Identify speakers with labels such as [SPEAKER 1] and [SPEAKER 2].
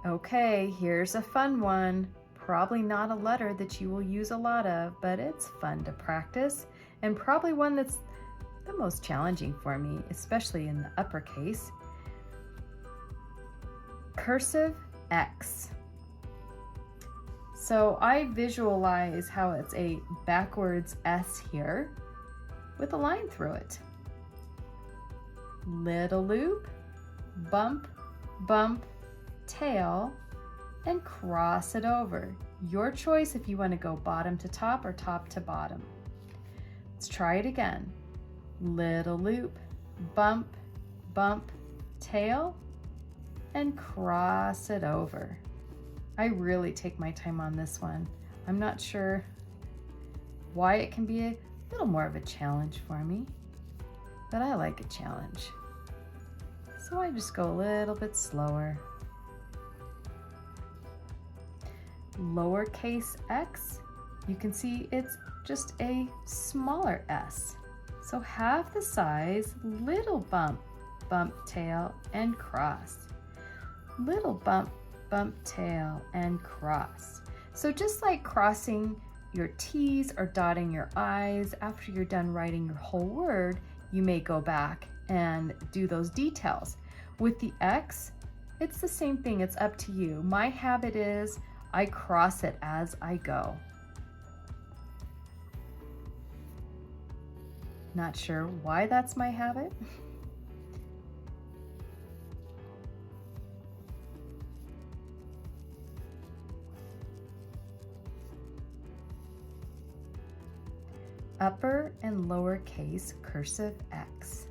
[SPEAKER 1] Okay, here's a fun one. Probably not a letter that you will use a lot of, but it's fun to practice, and probably one that's the most challenging for me, especially in the uppercase. Cursive X. So I visualize how it's a backwards S here with a line through it. Little loop, bump, bump, tail, and cross it over. Your choice if you want to go bottom to top or top to bottom. Let's try it again. Little loop, bump, bump, tail, and cross it over. I really take my time on this one. I'm not sure why it can be a little more of a challenge for me, but I like a challenge. So I just go a little bit slower. Lowercase x, you can see it's just a smaller s. So half the size, little bump, bump, tail, and cross. Little bump, bump, tail, and cross. So just like crossing your T's or dotting your I's, after you're done writing your whole word, you may go back and do those details. With the X, it's the same thing, it's up to you. My habit is I cross it as I go. Not sure why that's my habit. Upper and lowercase cursive X.